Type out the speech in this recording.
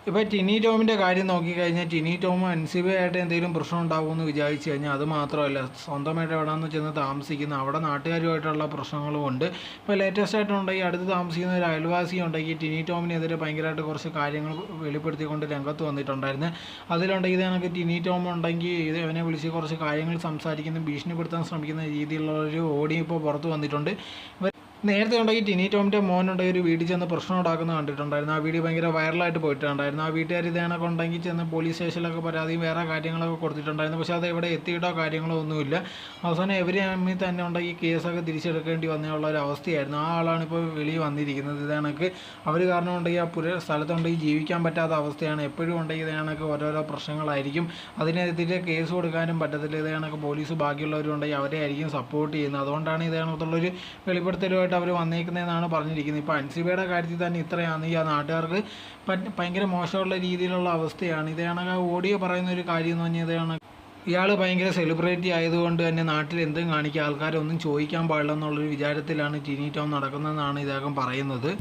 ഇപ്പോൾ ടിനി ടോമിൻ്റെ കാര്യം നോക്കിക്കഴിഞ്ഞാൽ ടിനി ടോം എൻസിബി ആയിട്ട് എന്തെങ്കിലും പ്രശ്നം ഉണ്ടാകുമെന്ന് വിചാരിച്ചു കഴിഞ്ഞാൽ അത് മാത്രമല്ല, സ്വന്തമായിട്ട് എവിടെയെന്ന് ചെന്ന് താമസിക്കുന്ന അവിടെ നാട്ടുകാരുമായിട്ടുള്ള പ്രശ്നങ്ങളും ഉണ്ട്. ഇപ്പോൾ ലേറ്റസ്റ്റ് ആയിട്ടുണ്ടെങ്കിൽ അടുത്ത് താമസിക്കുന്ന ഒരു അയൽവാസി ഉണ്ടെങ്കിൽ ടിനി ടോമിനെതിരെ ഭയങ്കരമായിട്ട് കുറച്ച് കാര്യങ്ങൾ വെളിപ്പെടുത്തിക്കൊണ്ട് രംഗത്ത് വന്നിട്ടുണ്ടായിരുന്നു. അതിലുണ്ടെങ്കിൽ ഇത് ടിനി ടോം ഉണ്ടെങ്കിൽ ഇവനെ വിളിച്ച് കുറച്ച് കാര്യങ്ങൾ സംസാരിക്കുന്ന, ഭീഷണിപ്പെടുത്താൻ ശ്രമിക്കുന്ന രീതിയിലുള്ള ഒരു ഓഡിയോ ഇപ്പോൾ പുറത്ത് വന്നിട്ടുണ്ട്. നേരത്തെ ഉണ്ടെങ്കിൽ ടിനി ടോമിൻ്റെ മോനുണ്ടെങ്കിൽ ഒരു വീട്ടിൽ ചെന്ന് പ്രശ്നം ഉണ്ടാക്കുന്നത് കണ്ടിട്ടുണ്ടായിരുന്നു. ആ വീഡിയോ ഭയങ്കര വൈറലായിട്ട് പോയിട്ടുണ്ടായിരുന്നു. ആ വീട്ടുകാർ ഇതേണൊക്കെ ഉണ്ടെങ്കിൽ ചെന്ന് പോലീസ് സ്റ്റേഷനിലൊക്കെ പരാതിയും വേറെ കാര്യങ്ങളൊക്കെ കൊടുത്തിട്ടുണ്ടായിരുന്നു. പക്ഷേ അത് ഇവിടെ എത്തിയിട്ടോ കാര്യങ്ങളോ ഒന്നുമില്ല. അവസാനം ഇവരെ തമ്മിൽ തന്നെ ഉണ്ടെങ്കിൽ കേസൊക്കെ തിരിച്ചെടുക്കേണ്ടി വന്നുള്ള ഒരു അവസ്ഥയായിരുന്നു. ആ ആളാണ് ഇപ്പോൾ വെളിയിൽ വന്നിരിക്കുന്നത്. ഇതേണക്ക് അവർ കാരണം ഉണ്ടെങ്കിൽ ആ സ്ഥലത്തുണ്ടെങ്കിൽ ജീവിക്കാൻ പറ്റാത്ത അവസ്ഥയാണ്. എപ്പോഴും ഉണ്ടെങ്കിൽ ഇതേണക്ക് ഓരോരോ പ്രശ്നങ്ങളായിരിക്കും. അതിനെതിരെ കേസ് കൊടുക്കാനും പറ്റത്തില്ല. ഇതേണക്ക് പോലീസ് ബാക്കിയുള്ളവരുണ്ടെങ്കിൽ അവരെ ആയിരിക്കും സപ്പോർട്ട് ചെയ്യുന്നത്. അതുകൊണ്ടാണ് ഇതേണക്കുള്ളൊരു വെളിപ്പെടുത്തലുമായിട്ട് അവർ വന്നേക്കുന്നതെന്നാണ് പറഞ്ഞിരിക്കുന്നത്. ഇപ്പോൾ അൻസിബയുടെ കാര്യത്തിൽ തന്നെ ഇത്രയാണെങ്കിൽ ആ നാട്ടുകാർക്ക് ഭയങ്കര മോശമുള്ള രീതിയിലുള്ള അവസ്ഥയാണ്. ഇതാണ് ആ ഓഡിയോ പറയുന്ന ഒരു കാര്യം എന്ന് പറഞ്ഞാൽ ഇതാണ്, ഇയാൾ ഭയങ്കര സെലിബ്രിറ്റി ആയതുകൊണ്ട് തന്നെ നാട്ടിൽ എന്തും കാണിക്കുക, ആൾക്കാരൊന്നും ചോദിക്കാൻ പാടില്ല എന്നുള്ളൊരു വിചാരത്തിലാണ് ടിനി ടോം നടക്കുന്നതെന്നാണ് ഇദ്ദേഹം പറയുന്നത്.